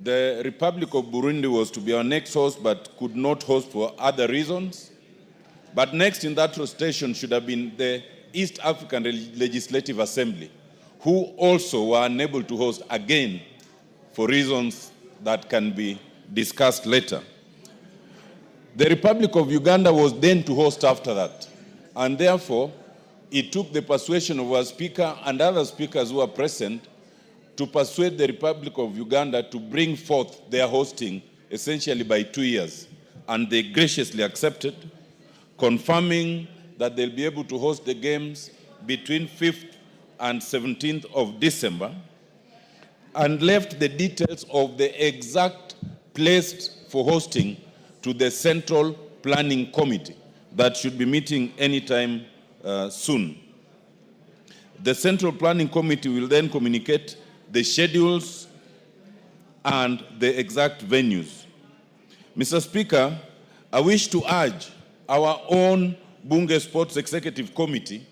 The Republic of Burundi was to be our next host but could not host for other reasons. But next in that rotation should have been the East African Legislative Assembly, who also were unable to host again for reasons that can be discussed later. The Republic of Uganda was then to host after that, and therefore it took the persuasion of our speaker and other speakers who were present to persuade the Republic of Uganda to bring forth their hosting essentially by 2 years. And they graciously accepted, confirming that they'll be able to host the games between 5th and 17th of December, and left the details of the exact place for hosting to the Central Planning Committee that should be meeting anytime soon. The Central Planning Committee will then communicate the schedules and the exact venues. Mr. Speaker, I wish to urge our own Bunge Sports Executive Committee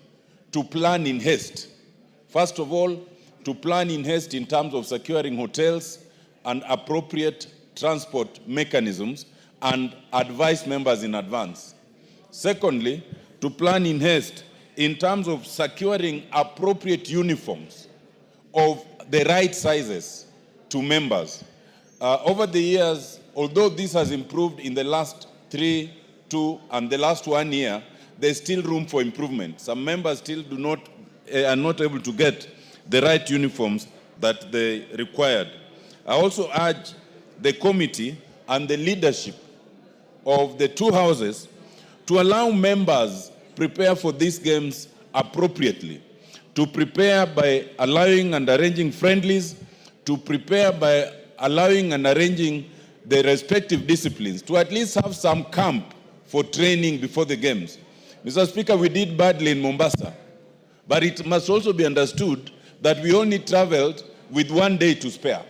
to plan in haste. First of all, to plan in haste in terms of securing hotels and appropriate transport mechanisms and advise members in advance. Secondly, to plan in haste in terms of securing appropriate uniforms of the right sizes to members. Over the years, although this has improved in the last 3, 2, and the last 1 year, there's still room for improvement. Some members still are not able to get the right uniforms that they required. I also urge the committee and the leadership of the two houses to allow members prepare for these games appropriately, to prepare by allowing and arranging friendlies, to prepare by allowing and arranging the respective disciplines, to at least have some camp for training before the games. Mr. Speaker, we did badly in Mombasa, but it must also be understood that we only traveled with 1 day to spare.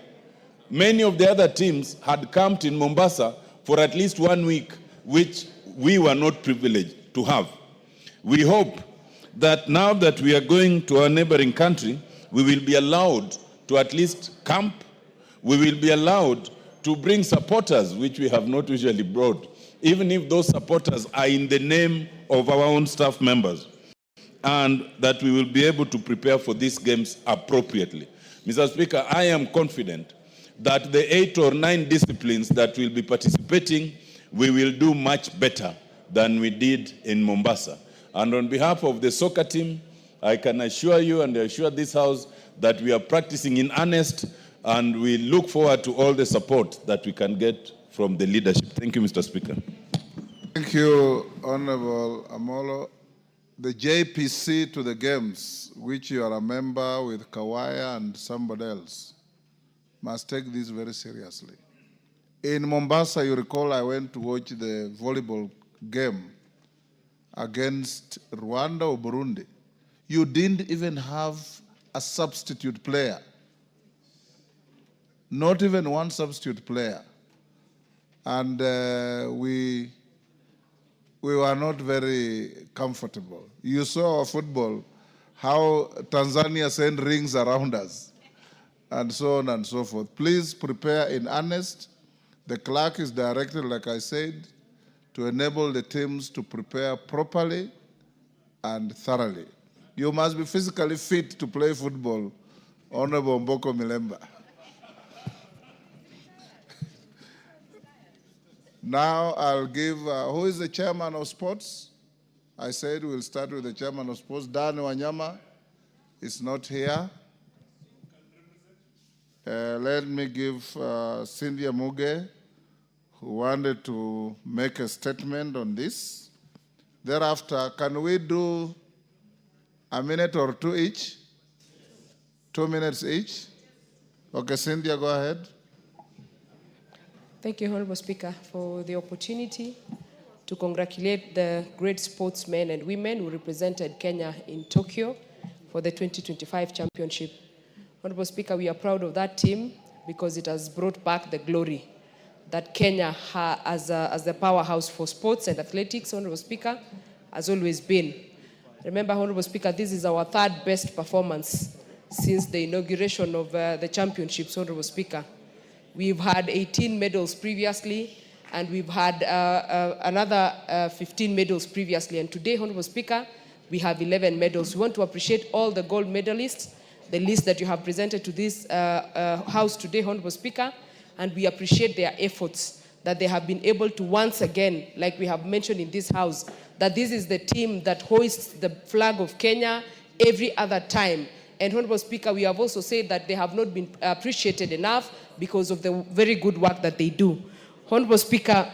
Many of the other teams had camped in Mombasa for at least 1 week, which we were not privileged to have. We hope that now that we are going to our neighboring country, we will be allowed to at least camp. We will be allowed to bring supporters, which we have not usually brought, even if those supporters are in the name of our own staff members, and that we will be able to prepare for these games appropriately. Mr. Speaker, I am confident that the 8 or 9 disciplines that will be participating, we will do much better than we did in Mombasa. And on behalf of the soccer team, I can assure you and assure this House that we are practicing in earnest, and we look forward to all the support that we can get from the leadership. Thank you, Mr. Speaker. Thank you, Honorable Amolo. The JPC to the games, which you are a member with Kawaya and somebody else, must take this very seriously. In Mombasa, you recall I went to watch the volleyball game against Rwanda or Burundi. You didn't even have a substitute player. Not even one substitute player. And we were not very comfortable. You saw our football, how Tanzania sent rings around us, and so on and so forth. Please prepare in earnest. The clerk is directed, like I said, to enable the teams to prepare properly and thoroughly. You must be physically fit to play football, Honorable Mboko Milemba. Now I'll give, who is the chairman of sports? I said we'll start with the chairman of sports. Dan Wanyama is not here. Let me give Cynthia Muge, who wanted to make a statement on this. Thereafter, can we do a minute or two each? 2 minutes each? Okay, Cynthia, go ahead. Thank you, Honorable Speaker, for the opportunity to congratulate the great sportsmen and women who represented Kenya in Tokyo for the 2025 championship. Honorable Speaker, we are proud of that team because it has brought back the glory that Kenya as the powerhouse for sports and athletics, Honorable Speaker, has always been. Remember, Honorable Speaker, this is our 3rd best performance since the inauguration of the championships, Honorable Speaker. We've had 18 medals previously, and we've had another 15 medals previously. And today, Honorable Speaker, we have 11 medals. We want to appreciate all the gold medalists, the list that you have presented to this House today, Honorable Speaker, and we appreciate their efforts that they have been able to once again, like we have mentioned in this House, that this is the team that hoists the flag of Kenya every other time. And Honorable Speaker, we have also said that they have not been appreciated enough because of the very good work that they do. Honorable Speaker,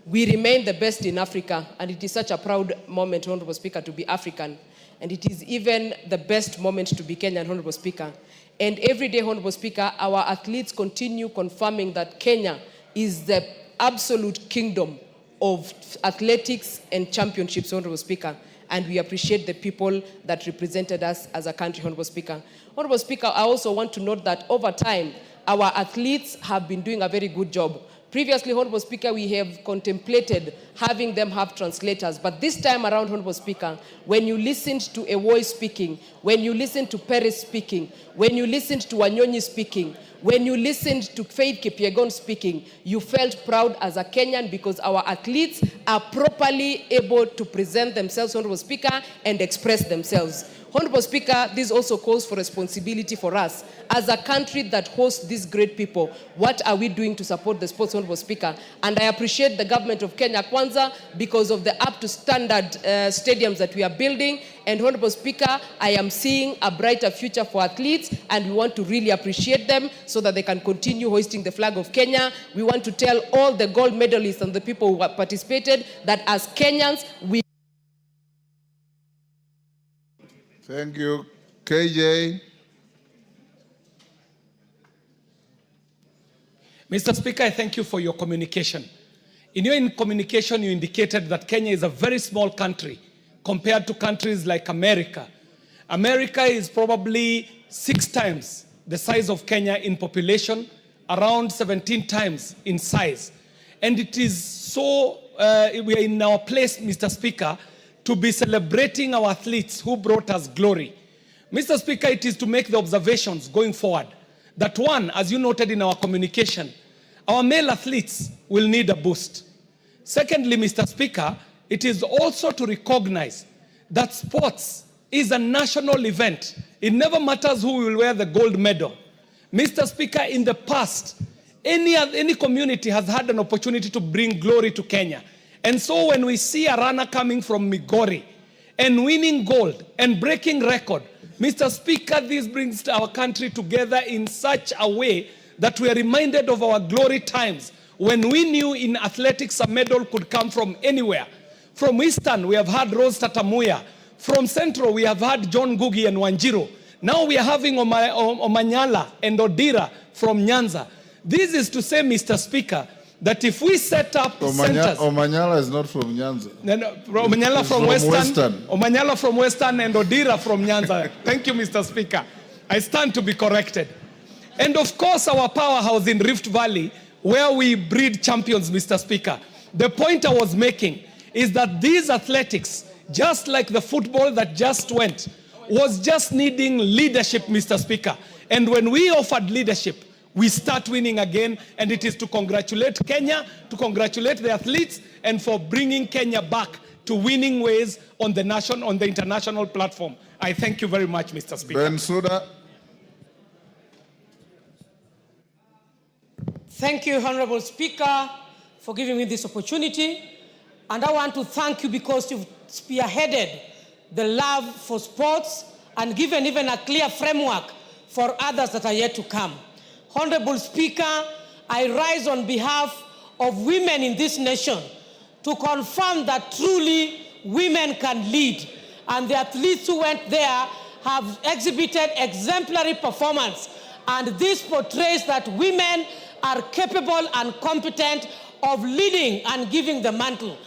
we remain the best in Africa, and it is such a proud moment, Honorable Speaker, to be African. And it is even the best moment to be Kenyan, Honorable Speaker. And every day, Honorable Speaker, our athletes continue confirming that Kenya is the absolute kingdom of athletics and championships, Honorable Speaker. And we appreciate the people that represented us as a country, Honorable Speaker. Honorable Speaker, I also want to note that over time, our athletes have been doing a very good job. Previously, Honorable Speaker, we have contemplated having them have translators. But this time around, Honorable Speaker, when you listened to Ewoy speaking, when you listened to Perez speaking, when you listened to Wanyonyi speaking, when you listened to Faith Kipyegon speaking, you felt proud as a Kenyan because our athletes are properly able to present themselves, Honorable Speaker, and express themselves. Honorable Speaker, this also calls for responsibility for us. As a country that hosts these great people, what are we doing to support the sports, Honorable Speaker? And I appreciate the government of Kenya Kwanza because of the up-to-standard stadiums that we are building. And Honorable Speaker, I am seeing a brighter future for athletes, and we want to really appreciate them so that they can continue hoisting the flag of Kenya. We want to tell all the gold medalists and the people who have participated that as Kenyans, we... Thank you. KJ. Mr. Speaker, I thank you for your communication. In your communication, you indicated that Kenya is a very small country compared to countries like America. America is probably 6 times the size of Kenya in population, around 17 times in size. And it is so, we are in our place, Mr. Speaker, to be celebrating our athletes who brought us glory. Mr. Speaker, it is to make the observations going forward that one, as you noted in our communication, our male athletes will need a boost. Secondly, Mr. Speaker, it is also to recognize that sports is a national event. It never matters who will wear the gold medal. Mr. Speaker, in the past, any community has had an opportunity to bring glory to Kenya. And so when we see a runner coming from Migori and winning gold and breaking record, Mr. Speaker, this brings our country together in such a way that we are reminded of our glory times when we knew in athletics a medal could come from anywhere. From Eastern, we have had Rose Tatamuya. From Central, we have had John Ngugi and Wanjiru. Now we are having Omanyala and Odira from Nyanza. This is to say, Mr. Speaker, that if we set up centers... Omanyala is not from Nyanza. No, Omanyala from Western. Omanyala from Western and Odira from Nyanza. Thank you, Mr. Speaker. I stand to be corrected. And of course, our powerhouse in Rift Valley, where we breed champions, Mr. Speaker. The point I was making is that these athletics, just like the football that just went, was just needing leadership, Mr. Speaker. And when we offered leadership, we start winning again, and it is to congratulate Kenya, to congratulate the athletes, and for bringing Kenya back to winning ways on the international platform. I thank you very much, Mr. Speaker. Bensouda. Thank you, Honorable Speaker, for giving me this opportunity. And I want to thank you because you've spearheaded the love for sports and given even a clear framework for others that are yet to come. Honorable Speaker, I rise on behalf of women in this nation to confirm that truly women can lead. And the athletes who went there have exhibited exemplary performance. And this portrays that women are capable and competent of leading and giving the mantle.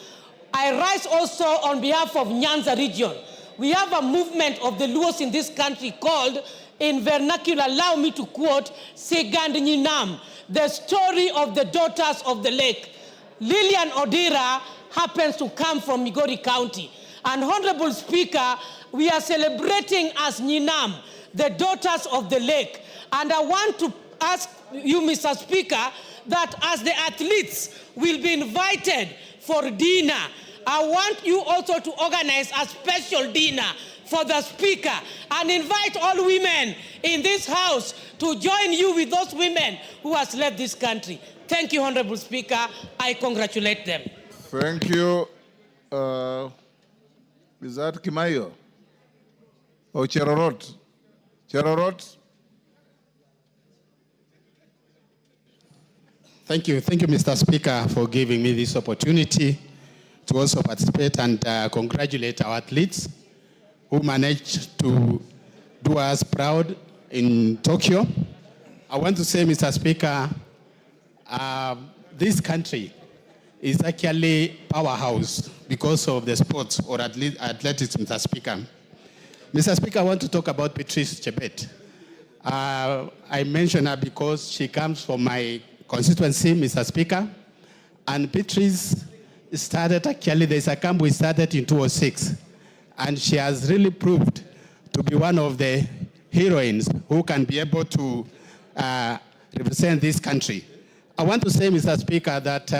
I rise also on behalf of Nyanza region. We have a movement of the Luos in this country called, in vernacular, allow me to quote, Segand Nyinam, the story of the daughters of the lake. Lillian Odira happens to come from Migori County. And Honorable Speaker, we are celebrating as Nyinam, the daughters of the lake. And I want to ask you, Mr. Speaker, that as the athletes will be invited for dinner, I want you also to organize a special dinner for the Speaker and invite all women in this House to join you with those women who has led this country. Thank you, Honorable Speaker. I congratulate them. Thank you. Is that Kimayo? Or Cherorot? Cherorot? Thank you, Mr. Speaker, for giving me this opportunity to also participate and congratulate our athletes who managed to do us proud in Tokyo. I want to say, Mr. Speaker, this country is actually powerhouse because of the sports or athletics, Mr. Speaker. Mr. Speaker, I want to talk about Patrice Chebet. I mention her because she comes from my constituency, Mr. Speaker, and Patrice started, actually, there's a camp we started in 2006, and she has really proved to be one of the heroines who can be able to represent this country. I want to say, Mr. Speaker, that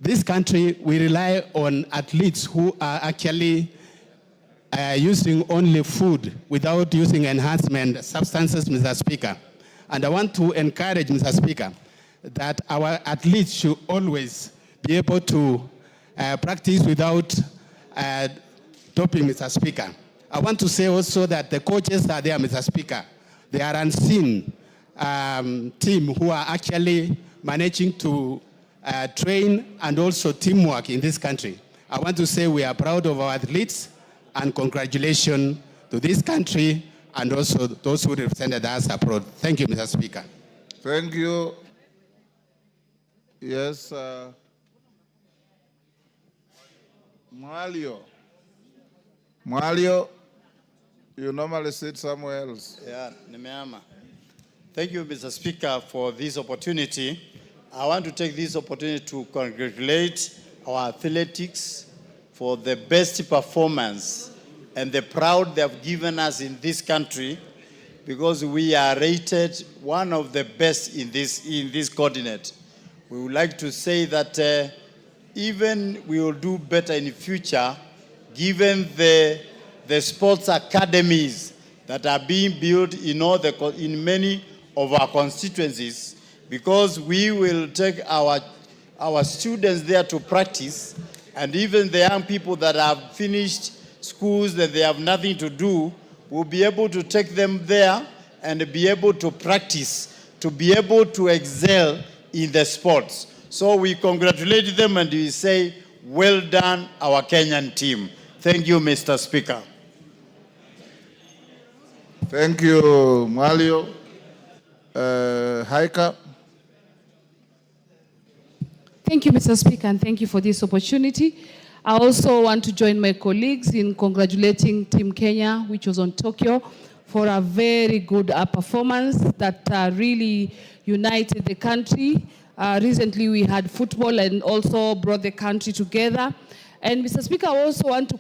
this country, we rely on athletes who are actually using only food without using enhancement substances, Mr. Speaker. And I want to encourage, Mr. Speaker, that our athletes should always be able to practice without doping, Mr. Speaker. I want to say also that the coaches are there, Mr. Speaker. They are unseen team who are actually managing to train and also teamwork in this country. I want to say we are proud of our athletes and congratulations to this country and also those who represented us abroad. Thank you, Mr. Speaker. Thank you. Yes, Mwalio. Mwalio, you normally sit somewhere else. Yeah, nimeama. Thank you, Mr. Speaker, for this opportunity. I want to take this opportunity to congratulate our athletics for the best performance and the proud they have given us in this country, because we are rated one of the best in this continent. We would like to say that even we will do better in the future, given the sports academies that are being built in many of our constituencies, because we will take our students there to practice, and even the young people that have finished schools that they have nothing to do, will be able to take them there and be able to practice, to be able to excel in the sports. So we congratulate them and we say, well done, our Kenyan team. Thank you, Mr. Speaker. Thank you, Mwalio. Haika. Thank you, Mr. Speaker, and thank you for this opportunity. I also want to join my colleagues in congratulating Team Kenya, which was on Tokyo, for a very good performance that really united the country. Recently, we had football and also brought the country together. And Mr. Speaker, I also want to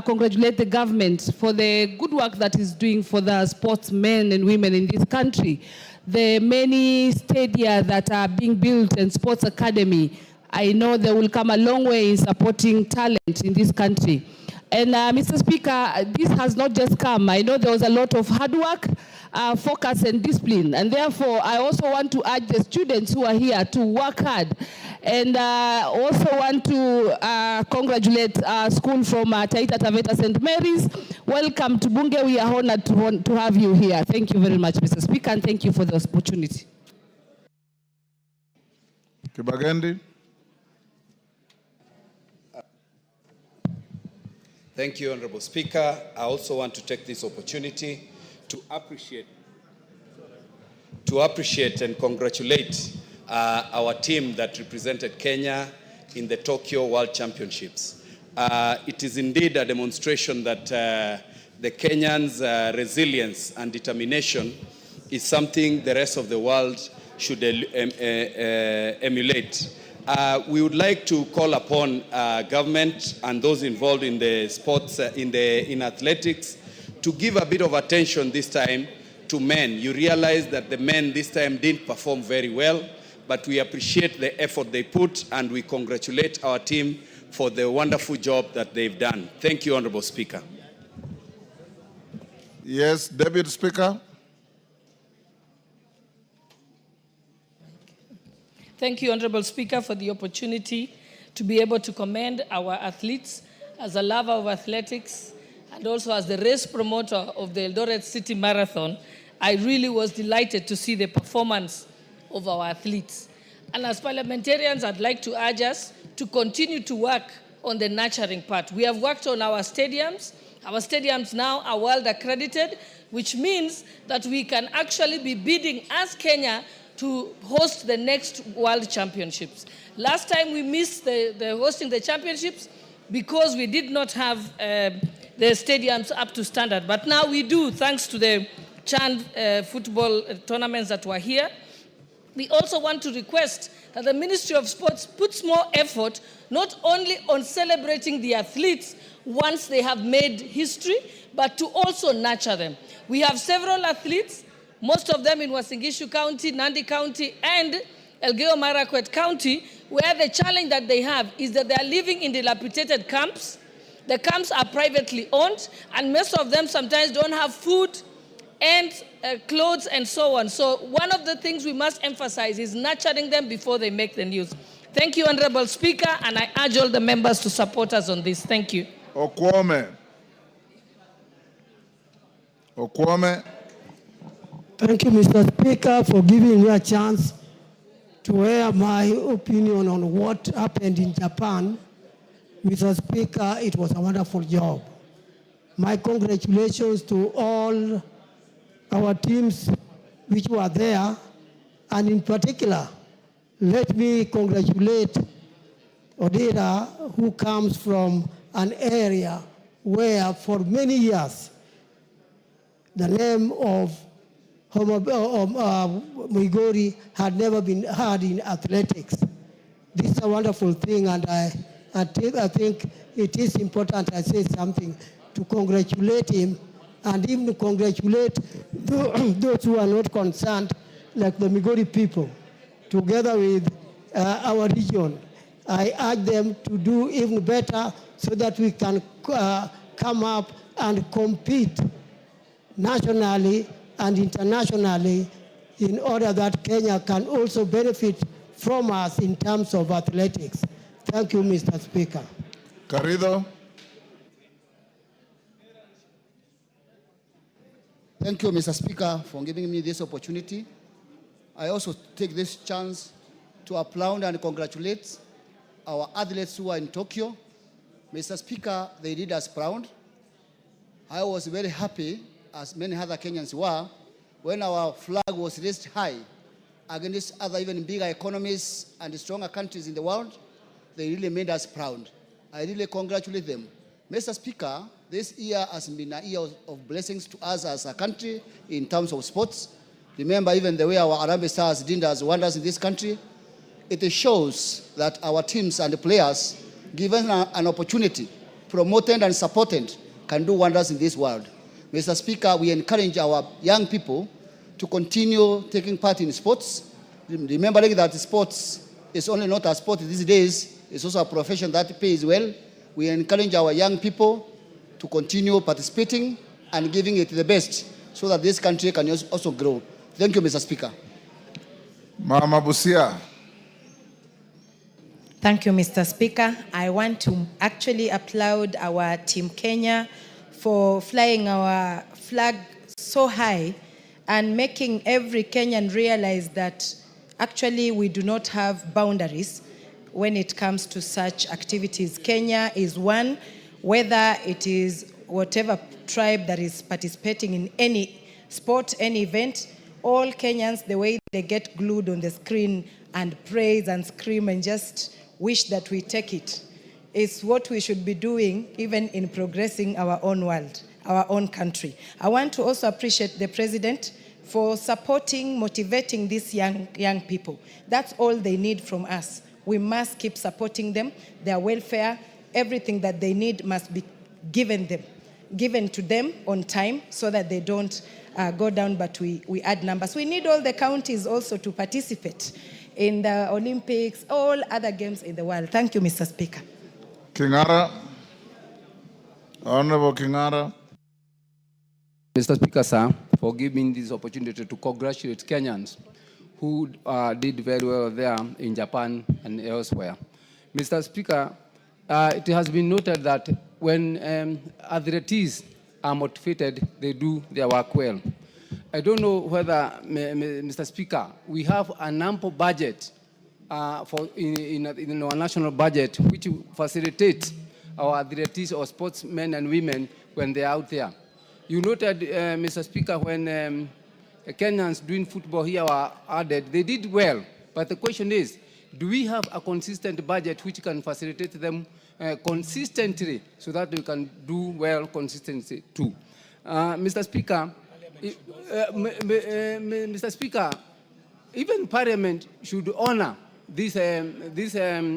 congratulate the government for the good work that is doing for the sportsmen and women in this country. The many stadia that are being built and sports academy, I know they will come a long way in supporting talent in this country. And Mr. Speaker, this has not just come. I know there was a lot of hard work, focus and discipline. And therefore, I also want to urge the students who are here to work hard. And also want to congratulate our school from Taita Taveta St. Mary's. Welcome to Bunge. We are honored to have you here. Thank you very much, Mr. Speaker, and thank you for the opportunity. Kibagendi. Thank you, Honorable Speaker. I also want to take this opportunity to appreciate and congratulate our team that represented Kenya in the Tokyo World Championships. It is indeed a demonstration that the Kenyans' resilience and determination is something the rest of the world should emulate. We would like to call upon government and those involved in the sports, in athletics, to give a bit of attention this time to men. You realize that the men this time didn't perform very well, but we appreciate the effort they put, and we congratulate our team for the wonderful job that they've done. Thank you, Honorable Speaker. Yes, Deputy Speaker. Thank you, Honorable Speaker, for the opportunity to be able to commend our athletes. As a lover of athletics and also as the race promoter of the Eldoret City Marathon, I really was delighted to see the performance of our athletes. And as parliamentarians, I'd like to urge us to continue to work on the nurturing part. We have worked on our stadiums. Our stadiums now are world accredited, which means that we can actually be bidding as Kenya to host the next World Championships. Last time we missed the hosting the championships because we did not have the stadiums up to standard. But now we do, thanks to the CHAN football tournaments that were here. We also want to request that the Ministry of Sports puts more effort not only on celebrating the athletes once they have made history, but to also nurture them. We have several athletes, most of them in Uasin Gishu County, Nandi County, and Elgeyo Marakwet County, where the challenge that they have is that they are living in dilapidated camps. The camps are privately owned, and most of them sometimes don't have food and clothes and so on. So one of the things we must emphasize is nurturing them before they make the news. Thank you, Honorable Speaker, and I urge all the members to support us on this. Thank you. Okwame. Okwame. Thank you, Mr. Speaker, for giving me a chance to air my opinion on what happened in Japan. Mr. Speaker, it was a wonderful job. My congratulations to all our teams which were there, and in particular, let me congratulate Odinga, who comes from an area where for many years the name of Migori had never been heard in athletics. This is a wonderful thing, and I think it is important I say something to congratulate him, and even to congratulate those who are not concerned, like the Migori people, together with our region. I urge them to do even better so that we can come up and compete nationally and internationally in order that Kenya can also benefit from us in terms of athletics. Thank you, Mr. Speaker. Garrido. Thank you, Mr. Speaker, for giving me this opportunity. I also take this chance to applaud and congratulate our athletes who are in Tokyo. Mr. Speaker, they did us proud. I was very happy, as many other Kenyans were, when our flag was raised high against other even bigger economies and stronger countries in the world. They really made us proud. I really congratulate them. Mr. Speaker, this year has been a year of blessings to us as a country in terms of sports. Remember even the way our Harambee Stars did us wonders in this country. It shows that our teams and the players, given an opportunity, promoted and supported, can do wonders in this world. Mr. Speaker, we encourage our young people to continue taking part in sports, remembering that sports is only not a sport these days, it's also a profession that pays well. We encourage our young people to continue participating and giving it the best so that this country can also grow. Thank you, Mr. Speaker. Mama Busia. Thank you, Mr. Speaker. I want to actually applaud our Team Kenya for flying our flag so high and making every Kenyan realize that actually we do not have boundaries when it comes to such activities. Kenya is one, whether it is whatever tribe that is participating in any sport, any event, all Kenyans, the way they get glued on the screen and praise and scream and just wish that we take it, is what we should be doing even in progressing our own world, our own country. I want to also appreciate the President for supporting, motivating these young people. That's all they need from us. We must keep supporting them, their welfare, everything that they need must be given to them on time so that they don't go down, but we add numbers. We need all the counties also to participate in the Olympics, all other games in the world. Thank you, Mr. Speaker. Kingara. Honorable Kingara. Mr. Speaker, sir, for giving this opportunity to congratulate Kenyans who did very well there in Japan and elsewhere. Mr. Speaker, it has been noted that when athletes are motivated, they do their work well. I don't know whether, Mr. Speaker, we have an ample budget in our national budget which facilitates our athletes or sportsmen and women when they're out there. You noted, Mr. Speaker, when Kenyans doing football here were added, they did well. But the question is, do we have a consistent budget which can facilitate them consistently so that we can do well consistently too? Mr. Speaker, Mr. Speaker, even Parliament should honor this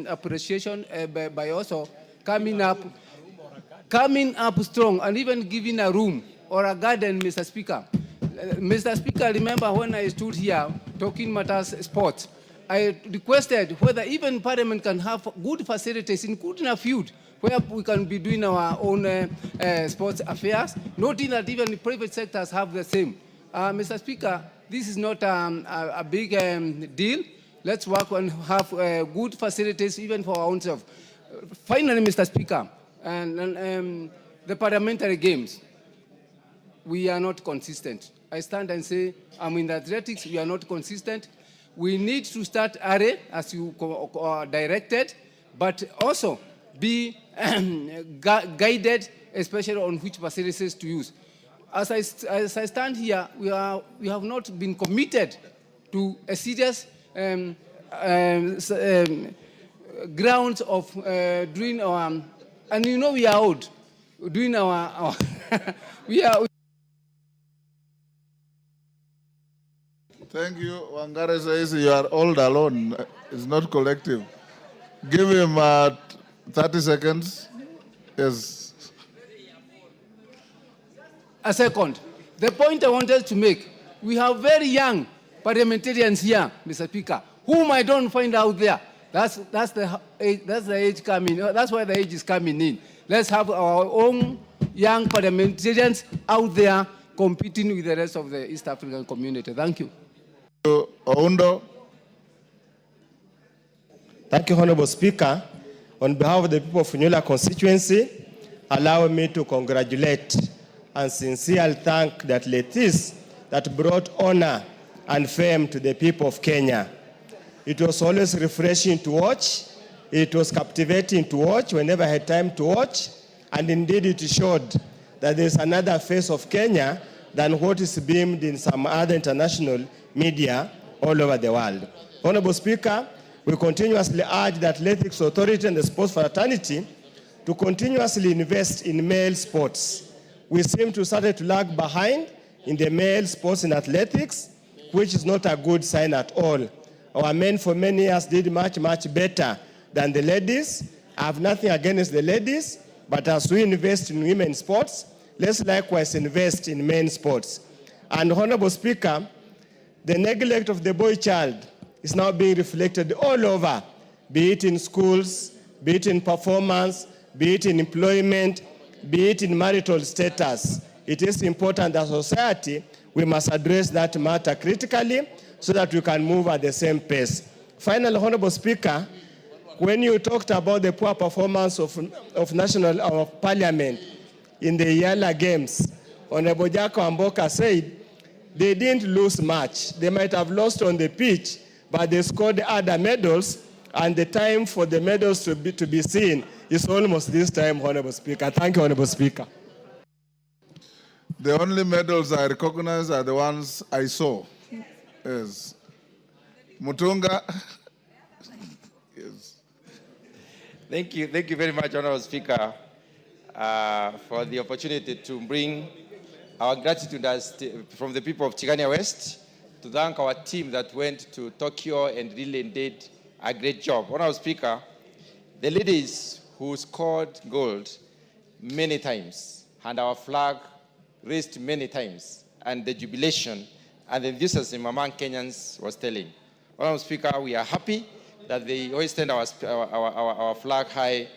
appreciation by also coming up strong and even giving a room or a garden, Mr. Speaker. Mr. Speaker, remember when I stood here talking matters sports, I requested whether even Parliament can have good facilities, including a field, where we can be doing our own sports affairs, noting that even the private sectors have the same. Mr. Speaker, this is not a big deal. Let's work and have good facilities even for our own self. Finally, Mr. Speaker, the parliamentary games, we are not consistent. I stand and say, in the athletics, we are not consistent. We need to start early, as you directed, but also be guided, especially on which facilities to use. As I stand here, we have not been committed to a serious grounds of doing our, and you know we are old, doing our we are. Thank you. Wangare says you are all alone. It's not collective. Give him 30 seconds. Yes. A second. The point I wanted to make, we have very young parliamentarians here, Mr. Speaker, whom I don't find out there. That's the age coming. That's why the age is coming in. Let's have our own young parliamentarians out there competing with the rest of the East African community. Thank you. Oundo. Thank you, Honorable Speaker. On behalf of the people of Funyula constituency, allow me to congratulate and sincerely thank the athletes that brought honor and fame to the people of Kenya. It was always refreshing to watch. It was captivating to watch whenever I had time to watch. And indeed, it showed that there's another face of Kenya than what is beamed in some other international media all over the world. Honorable Speaker, we continuously urge the Athletics Authority and the Sports Fraternity to continuously invest in male sports. We seem to start to lag behind in the male sports and athletics, which is not a good sign at all. Our men for many years did much, much better than the ladies. I have nothing against the ladies, but as we invest in women's sports, let's likewise invest in men's sports. And Honorable Speaker, the neglect of the boy child is now being reflected all over, be it in schools, be it in performance, be it in employment, be it in marital status. It is important that society, we must address that matter critically so that we can move at the same pace. Finally, Honorable Speaker, when you talked about the poor performance of Parliament in the Yala Games, Honorable Jacko Amboka said they didn't lose much. They might have lost on the pitch, but they scored other medals, and the time for the medals to be seen is almost this time, Honorable Speaker. Thank you, Honorable Speaker. The only medals I recognize are the ones I saw. Yes. Mutunga. Yes. Thank you very much, Honorable Speaker, for the opportunity to bring our gratitude from the people of Chigania West to thank our team that went to Tokyo and really did a great job. Honorable Speaker, the ladies who scored gold many times and our flag raised many times and the jubilation and the enthusiasm among Kenyans was telling. Madam Speaker, we are happy that they hoisted our flag high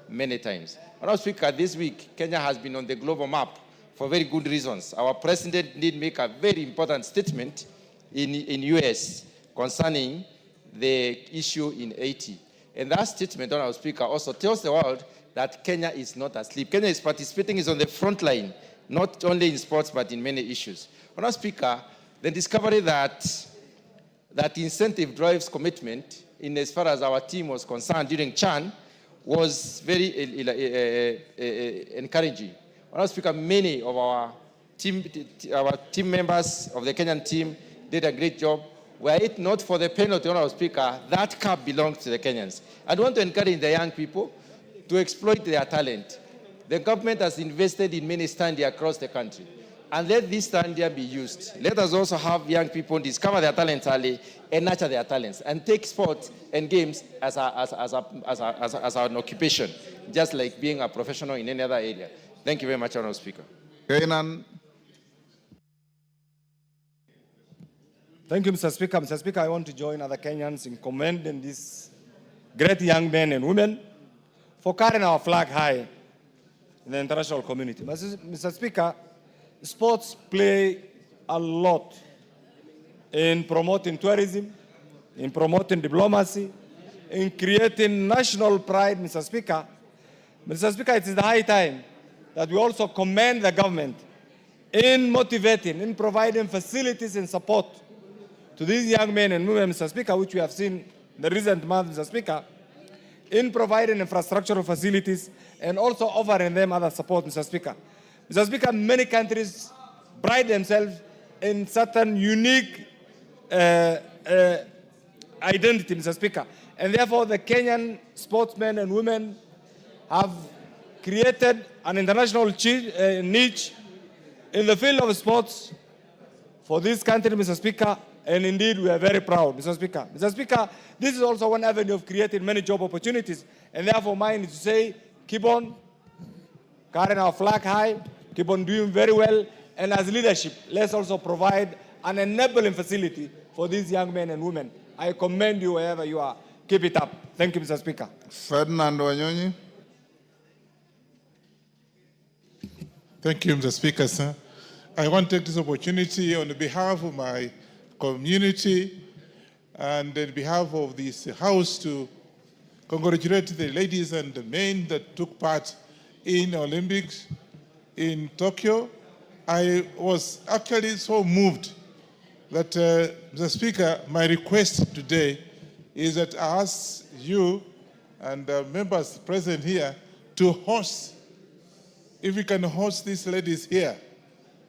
many times. Madam Speaker, this week, Kenya has been on the global map for very good reasons. Our president did make a very important statement in US concerning the issue in Haiti. And that statement, Madam Speaker, also tells the world that Kenya is not asleep. Kenya is participating, is on the front line, not only in sports, but in many issues. Madam Speaker, the discovery that incentive drives commitment in as far as our team was concerned during CHAN was very encouraging. Madam Speaker, many of our team members of the Kenyan team did a great job. Were it not for the penalty, Madam Speaker, that cup belongs to the Kenyans. I want to encourage the young people to exploit their talent. The government has invested in many stands across the country. And let this standard be used. Let us also have young people discover their talents early and nurture their talents and take sports and games as an occupation, just like being a professional in any other area. Thank you very much, Honourable Speaker. Kainan. Thank you, Mr. Speaker. Mr. Speaker, I want to join other Kenyans in commending these great young men and women for carrying our flag high in the international community. Mr. Speaker, sports play a lot in promoting tourism, in promoting diplomacy, in creating national pride, Mr. Speaker. Mr. Speaker, it is the high time that we also commend the government in motivating, in providing facilities and support to these young men and women, Mr. Speaker, which we have seen in the recent months, Mr. Speaker, in providing infrastructural facilities and also offering them other support, Mr. Speaker. Mr. Speaker, many countries pride themselves in certain unique identity, Mr. Speaker. And therefore, the Kenyan sportsmen and women have created an international niche in the field of sports for this country, Mr. Speaker. And indeed, we are very proud, Mr. Speaker. Mr. Speaker, this is also one avenue of creating many job opportunities. And therefore, mine is to say, keep on carrying our flag high, keep on doing very well, and as leadership, let's also provide an enabling facility for these young men and women. I commend you wherever you are. Keep it up. Thank you, Mr. Speaker. Ferdinand Wanyonyi. Thank you, Mr. Speaker, sir. I want to take this opportunity on behalf of my community and on behalf of this House to congratulate the ladies and the men that took part in Olympics in Tokyo. I was actually so moved that, Mr. Speaker, my request today is that I ask you and members present here to host, if we can host these ladies here,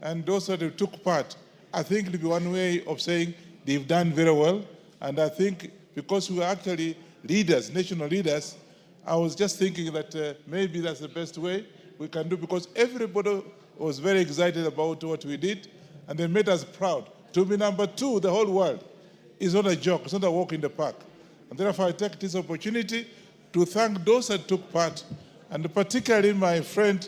and those that took part, I think it will be one way of saying they've done very well. And I think because we are actually leaders, national leaders, I was just thinking that maybe that's the best way we can do, because everybody was very excited about what we did, and they made us proud. To be number 2, the whole world, is not a joke, it's not a walk in the park. And therefore, I take this opportunity to thank those that took part, and particularly my friend